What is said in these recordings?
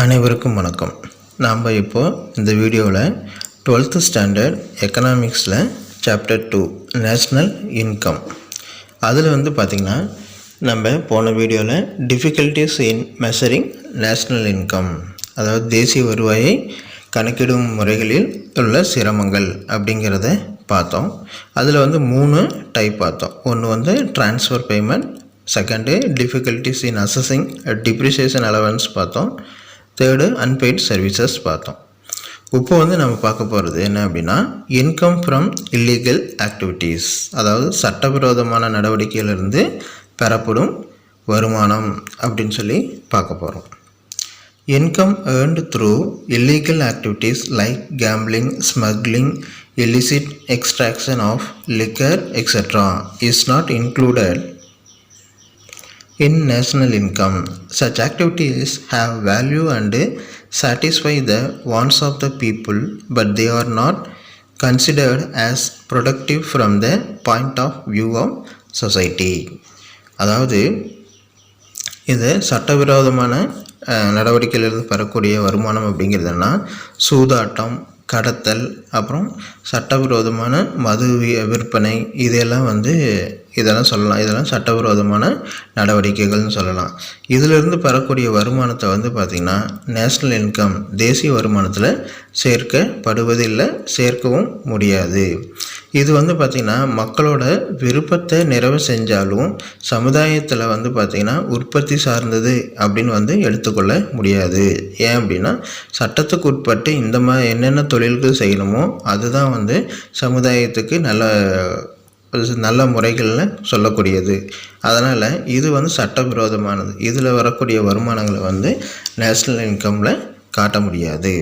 அனைவருக்கும் வணக்கம். நாம் இப்போது இந்த வீடியோவில் 12th ஸ்டாண்டர்ட் எக்கனாமிக்ஸில் சாப்டர் 2 நேஷ்னல் இன்கம் அதில் பார்த்திங்கன்னா நம்ம போன வீடியோவில் difficulties in measuring national income, அதாவது தேசிய வருவாயை கணக்கிடும் முறைகளில் உள்ள சிரமங்கள் அப்படிங்கிறத பார்த்தோம். அதில் 3 டைப் பார்த்தோம். ஒன்று ட்ரான்ஸ்ஃபர் பேமெண்ட், செகண்டு டிஃபிகல்ட்டிஸ் இன் அசஸிங் டிப்ரிசியேஷன் அலவன்ஸ் பார்த்தோம், தேர்டு அன்பெய்ட் சர்வீசஸ் பார்த்தோம். இப்போ நம்ம பார்க்க போகிறது என்ன அப்படின்னா இன்கம் ஃப்ரம் இல்லீகல் ஆக்டிவிட்டீஸ், அதாவது சட்டவிரோதமான நடவடிக்கையிலிருந்து பெறப்படும் வருமானம் அப்படின்னு சொல்லி பார்க்க போகிறோம். Income earned through illegal activities like gambling, smuggling, illicit extraction of liquor etc. is not included in national income. Such activities have value and satisfy the wants of the people, but they are not considered as productive from the point of view of society. அதாவது இது சட்டவிரோதமான நடவடிக்கையிலிருந்து பெறக்கூடிய வருமானம் அப்படிங்கிறதுனா சூதாட்டம், கடத்தல், அப்புறம் சட்டவிரோதமான மது விற்பனை, இதெல்லாம் இதெல்லாம் சொல்லலாம். இதெல்லாம் சட்டவிரோதமான நடவடிக்கைகள்னு சொல்லலாம். இதிலிருந்து பெறக்கூடிய வருமானத்தை பார்த்திங்கன்னா நேஷ்னல் இன்கம், தேசிய வருமானத்தில் சேர்க்கப்படுவதில்லை, சேர்க்கவும் முடியாது. இது பார்த்திங்கன்னா மக்களோட விருப்பத்தை நிறைவு செஞ்சாலும் சமுதாயத்தில் பார்த்திங்கன்னா உற்பத்தி சார்ந்தது அப்படின்னு எடுத்துக்கொள்ள முடியாது. ஏன் அப்படின்னா சட்டத்துக்கு உட்பட்டு இந்த மாதிரி என்னென்ன தொழில்கள் செய்யணுமோ அதுதான் சமுதாயத்துக்கு நல்ல முறைகளில் சொல்லக்கூடியது. அதனால் இது சட்டவிரோதமானது. இதில் வரக்கூடிய வருமானங்களை நேஷ்னல் இன்கமில் காட்ட முடியாது.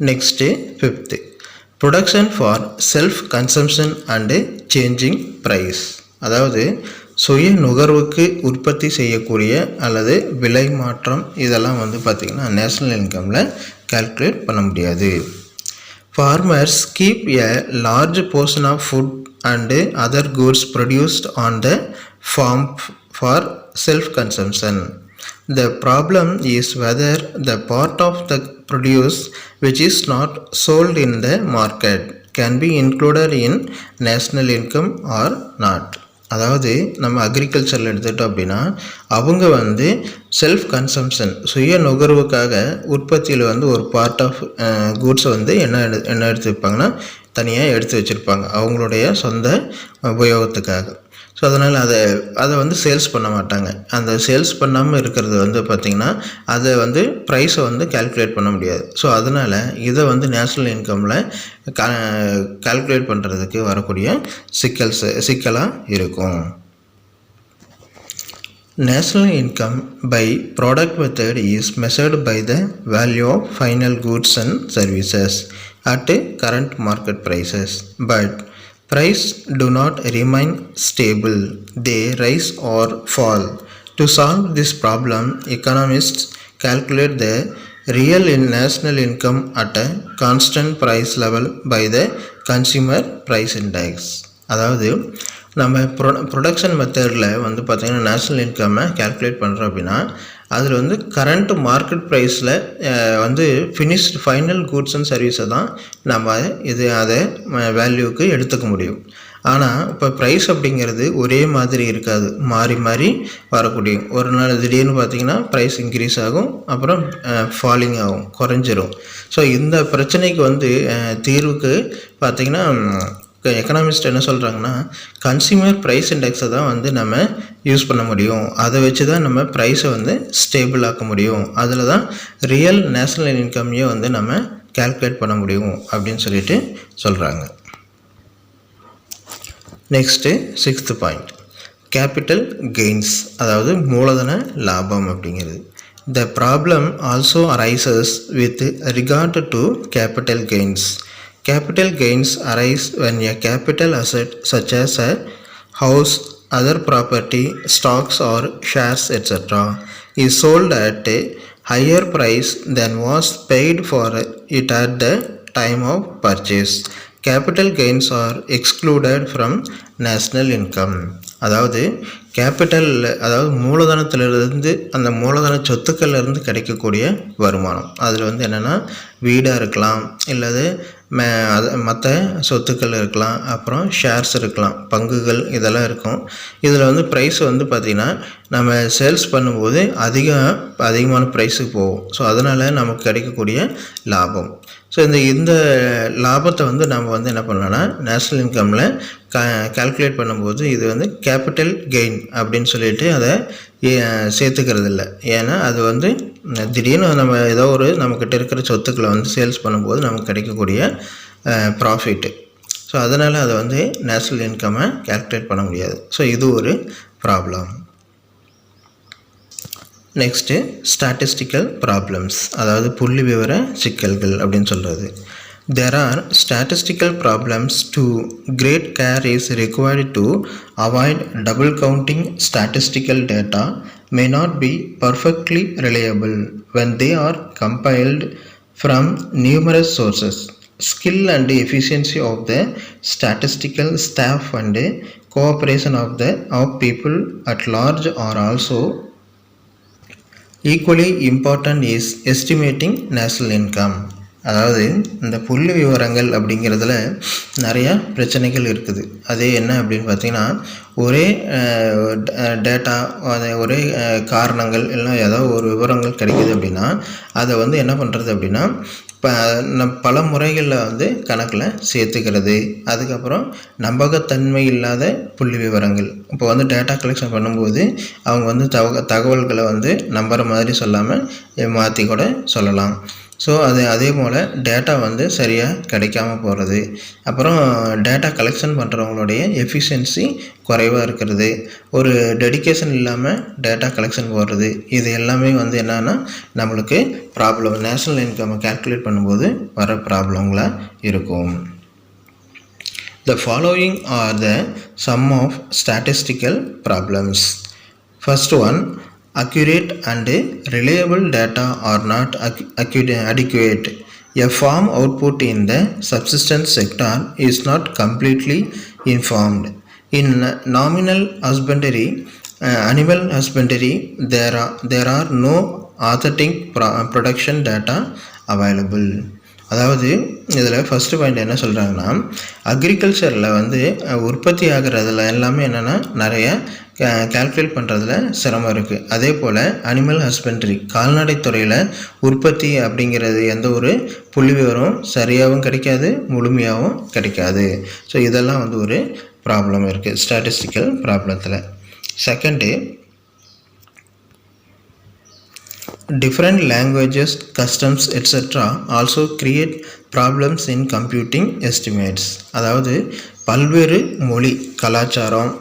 Next 5th production for self consumption and changing price, அதாவது சுய நுகர்வுக்கு உற்பத்தி செய்யக்கூடிய அல்லது விலை மாற்றம், இதெல்லாம் பார்த்திங்கன்னா நேஷ்னல் இன்கமில் கால்குலேட் பண்ண முடியாது. Farmers keep a large portion of food and other goods produced on the farm for self-consumption. The problem is whether the part of the produce which is not sold in the market can be included in national income or not. அதாவது நம்ம அக்ரிகல்ச்சரில் எடுத்துட்டோம் அப்படின்னா அவங்க self consumption, சுய நுகர்வுக்காக உற்பத்தியில் ஒரு part of கூட்ஸை என்ன எடுத்து வைப்பாங்கன்னா தனியாக எடுத்து வச்சுருப்பாங்க அவங்களுடைய சொந்த உபயோகத்துக்காக. ஸோ அதனால் அதை சேல்ஸ் பண்ண மாட்டாங்க. அந்த சேல்ஸ் பண்ணாமல் இருக்கிறது பார்த்திங்கன்னா அதை ப்ரைஸை கால்குலேட் பண்ண முடியாது. ஸோ அதனால் இதை நேஷ்னல் இன்கமில் கால்குலேட் பண்ணுறதுக்கு வரக்கூடிய சிக்கலாக இருக்கும். National income by product method is measured by the value of final goods and services at current market prices, but price do not remain stable, they rise or fall. To solve this problem, economists calculate the real national income at a constant price level by the consumer price index. அதாவது நம்ம production மெத்தடில் பார்த்திங்கன்னா national இன்கம்மை calculate பண்ணுறோம் அப்படின்னா அதில் current market ப்ரைஸில் finished final goods and சர்வீஸை தான் நம்ம அதை வேல்யூவுக்கு எடுத்துக்க முடியும். ஆனால் இப்போ ப்ரைஸ் அப்படிங்கிறது ஒரே மாதிரி இருக்காது, மாறி மாறி வரக்கூடிய. ஒரு நாள் திடீர்னு பார்த்திங்கன்னா ப்ரைஸ் இன்க்ரீஸ் ஆகும், அப்புறம் ஃபாலிங் ஆகும், குறைஞ்சிரும். ஸோ இந்த பிரச்சனைக்கு தீர்வுக்கு பார்த்திங்கன்னா எக்கனாமிஸ்ட் என்ன சொல்கிறாங்கன்னா கன்சியூமர் ப்ரைஸ் இண்டெக்ஸை தான் நம்ம யூஸ் பண்ண முடியும். அதை வச்சு தான் நம்ம ப்ரைஸை ஸ்டேபிள் ஆக்க முடியும். அதில் தான் ரியல் நேஷ்னல் இன்கம்மையே நம்ம கால்குலேட் பண்ண முடியும் அப்படின்னு சொல்லிட்டு சொல்கிறாங்க. Next 6th point capital gains, அதாவது மூலதன லாபம் அப்படிங்கிறது. The problem also arises with regard to capital gains. Capital gains arise when a capital asset such as a house, other property, stocks or shares etc. is sold at a higher price than was paid for it at the time of purchase. Capital gains are excluded from national income. அதாவது capital, அதாவது மூலதனத்திலிருந்து, அந்த மூலதன சொத்துக்கள்லேருந்து கிடைக்கக்கூடிய வருமானம். அதில் வந்து என்னென்னா வீடாக இருக்கலாம், இல்லது மற்ற சொத்துக்கள் இருக்கலாம், அப்புறம் ஷேர்ஸ் இருக்கலாம், பங்குகள் இதெல்லாம் இருக்கும். இதில் வந்து ப்ரைஸ் வந்து பார்த்திங்கன்னா நம்ம சேல்ஸ் பண்ணும்போது அதிகமான ப்ரைஸுக்கு போகும். ஸோ அதனால் நமக்கு கிடைக்கக்கூடிய லாபம். ஸோ இந்த லாபத்தை வந்து நம்ம வந்து என்ன பண்ணலாம்னா நேஷ்னல் இன்கமில் கால்குலேட் பண்ணும்போது இது வந்து கேபிட்டல் கெயின் அப்படின்னு சொல்லிட்டு அதை சேர்த்துக்கிறது இல்லை. ஏன்னா அது வந்து திடீர்னு நம்ம ஏதோ ஒரு நம்மக்கிட்ட இருக்கிற சொத்துக்களை வந்து சேல்ஸ் பண்ணும்போது நமக்கு கிடைக்கக்கூடிய ப்ராஃபிட்டு. ஸோ அதனால் அதை வந்து நேஷ்னல் இன்கம்மை கால்குலேட் பண்ண முடியாது. ஸோ இது ஒரு ப்ராப்ளம். நெக்ஸ்ட்டு ஸ்டாட்டிஸ்டிக்கல் ப்ராப்ளம்ஸ், அதாவது புள்ளி விவர சிக்கல்கள் அப்படின்னு சொல்கிறது. There are statistical problems too. Great care is required to avoid double counting. Statistical data may not be perfectly reliable when they are compiled from numerous sources. Skill and efficiency of the statistical staff and cooperation of people at large are also equally important is estimating national income. அதாவது இந்த புள்ளி விவரங்கள் அப்படிங்கிறதுல நிறையா பிரச்சனைகள் இருக்குது. அது என்ன அப்படின்னு பார்த்திங்கன்னா, ஒரே டேட்டா, ஒரே காரணங்கள் எல்லாம் ஏதாவது ஒரு விவரங்கள் கிடைக்கிது அப்படின்னா அதை வந்து என்ன பண்ணுறது அப்படின்னா பல முறைகளில் வந்து கணக்கில் சேர்த்துக்கிறது. அதுக்கப்புறம் நம்பகத்தன்மை இல்லாத புள்ளி விவரங்கள், இப்போ வந்து டேட்டா கலெக்ஷன் பண்ணும்போது அவங்க வந்து தகவல்களை வந்து நம்புகிற மாதிரி சொல்லாமல் மாற்றி கூட சொல்லலாம். ஸோ அதே போல் டேட்டா வந்து சரியாக கிடைக்காம போகிறது, அப்புறம் டேட்டா கலெக்ஷன் பண்ணுறவங்களுடைய எஃபிஷியன்சி குறைவாக இருக்கிறது, ஒரு டெடிக்கேஷன் இல்லாமல் டேட்டா கலெக்ஷன் போடுறது, இது எல்லாமே வந்து என்னென்னா நம்மளுக்கு ப்ராப்ளம், நேஷ்னல் இன்கம்மை கால்குலேட் பண்ணும்போது வர ப்ராப்ளங்களாக இருக்கும். The following are the sum of statistical problems. First one, accurate and reliable data are not adequate. A farm output in the subsistence sector is not completely informed. In nominal husbandry, animal husbandry, there are no authentic production data available. அதாவது இதில் first point என்ன சொல்கிறாங்கன்னா, அக்ரிகல்ச்சரில் வந்து உற்பத்தி ஆகிறதுல எல்லாமே என்னென்னா நிறைய calculate பண்ணுறதுல சிரமம் இருக்குது. அதே போல் அனிமல் ஹஸ்பண்ட்ரி, கால்நடை துறையில் உற்பத்தி அப்படிங்கிறது எந்த ஒரு புள்ளி விவரம் சரியாகவும் கிடைக்காது, முழுமையாகவும் கிடைக்காது. ஸோ இதெல்லாம் வந்து ஒரு ப்ராப்ளம் இருக்குது ஸ்டாட்டிஸ்டிக்கல் ப்ராப்ளத்தில். Second, different languages, customs etc. also create problems in computing estimates. அதாவது பல்வேறு மொழி, கலாச்சாரம்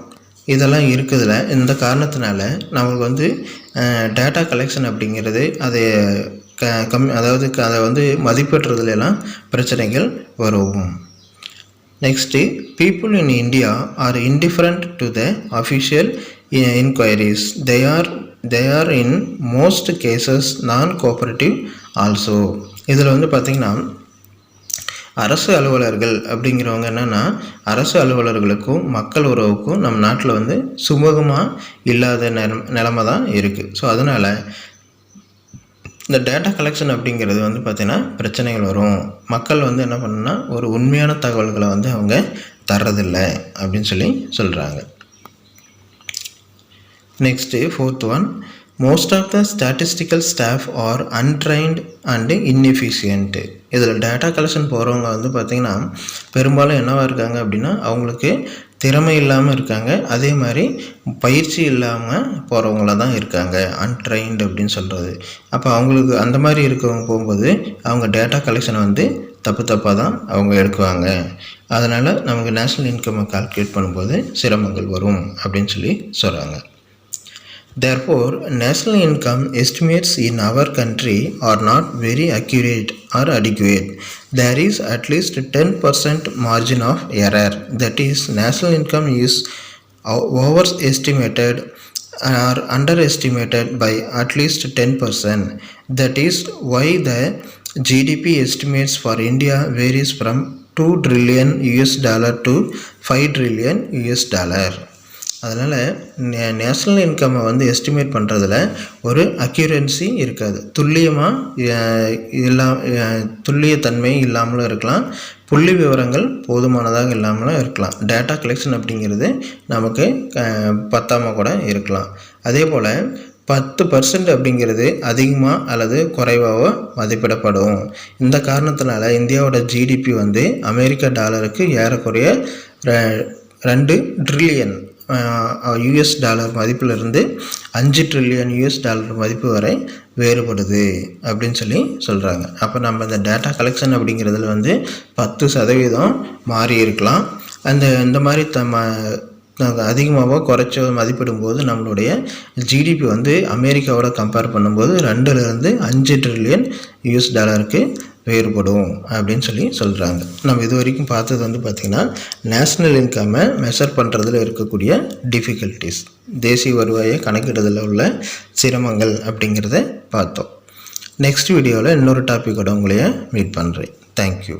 இதெல்லாம் இருக்குதுல, இந்த காரணத்தினால நமக்கு வந்து டேட்டா கலெக்ஷன் அப்படிங்கிறது அது அதாவது அதை வந்து மதிப்பிடுறதுலாம் பிரச்சனைகள் வரும். Next, people in India are indifferent to the official inquiries. They are in most cases non-cooperative also. இதில் வந்து பார்த்திங்கன்னா அரசு அலுவலர்கள் அப்படிங்கிறவங்க என்னென்னா, அரசு அலுவலர்களுக்கும் மக்கள் உறவுக்கும் நம்ம நாட்டில் வந்து சுமூகமாக இல்லாத நிலைமை தான் இருக்குது. ஸோ அதனால் இந்த டேட்டா கலெக்ஷன் அப்படிங்கிறது வந்து பார்த்திங்கன்னா பிரச்சனைகள் வரும். மக்கள் வந்து என்ன பண்ணுன்னா ஒரு உண்மையான தகவல்களை வந்து அவங்க தர்றதில்லை அப்படின்னு சொல்கிறாங்க. Next, fourth one, most of the statistical staff are untrained and inefficient. இதில் டேட்டா கலெக்ஷன் போகிறவங்க வந்து பார்த்திங்கன்னா பெரும்பாலும் என்னவாக இருக்காங்க அப்படின்னா அவங்களுக்கு திறமை இல்லாமல் இருக்காங்க, அதே மாதிரி பயிற்சி இல்லாமல் போகிறவங்கள தான் இருக்காங்க, அன்ட்ரைன்டு அப்படின்னு சொல்கிறது. அப்போ அவங்களுக்கு அந்த மாதிரி இருக்கவங்க போகும்போது அவங்க டேட்டா கலெக்ஷனை வந்து தப்பாக தான் அவங்க எடுக்குவாங்க. அதனால் நமக்கு நேஷ்னல் இன்கம்மை கால்குலேட் பண்ணும்போது சிரமங்கள் வரும் அப்படின்னு சொல்கிறாங்க. Therefore, national income estimates in our country are not very accurate or adequate. There is at least 10% margin of error. That is, national income is overestimated or underestimated by at least 10%. That is why the GDP estimates for India varies from $2 trillion to $5 trillion. அதனால் national இன்கம்மை வந்து estimate பண்ணுறதுல ஒரு அக்யூரன்சி இருக்காது. துல்லியத்தன்மை இல்லாமலும் இருக்கலாம், புள்ளி விவரங்கள் போதுமானதாக இல்லாமலும் இருக்கலாம். டேட்டா கலெக்ஷன் அப்படிங்கிறது நமக்கு பத்தாமல் கூட இருக்கலாம். அதே போல் 10% அப்படிங்கிறது அதிகமாக அல்லது குறைவாக மதிப்பிடப்படும். இந்த காரணத்தினால இந்தியாவோட ஜிடிபி வந்து அமெரிக்க டாலருக்கு ஏறக்குறைய 2 ட்ரில்லியன் யூஎஸ் டாலர் மதிப்பிலிருந்து 5 ட்ரில்லியன் யூஎஸ் டாலர் மதிப்பு வரை வேறுபடுது அப்படின்னு சொல்லி சொல்கிறாங்க. அப்போ நம்ம இந்த டேட்டா கலெக்ஷன் அப்படிங்கிறதுல வந்து 10% மாறி இருக்கலாம். இந்த மாதிரி அதிகமாகவோ குறைச்சோ மதிப்பிடும்போது நம்மளுடைய ஜிடிபி வந்து அமெரிக்காவோட கம்பேர் பண்ணும்போது 2லேருந்து 5 ட்ரில்லியன் யூஎஸ் டாலருக்கு வேறுபடும் அப்படின்னு சொல்லி சொல்கிறாங்க. நம்ம இது வரைக்கும் பார்த்தது வந்து பார்த்திங்கன்னா நேஷ்னல் இன்கம்மை மெஷர் பண்ணுறதுல இருக்கக்கூடிய டிஃபிகல்ட்டிஸ், தேசிய வருவாயை கணக்கிடுறதுல உள்ள சிரமங்கள் அப்படிங்கிறத பார்த்தோம். நெக்ஸ்ட் வீடியோவில் இன்னொரு டாப்பிக்கோட உங்களைய மீட் பண்ணுறேன். தேங்க்யூ.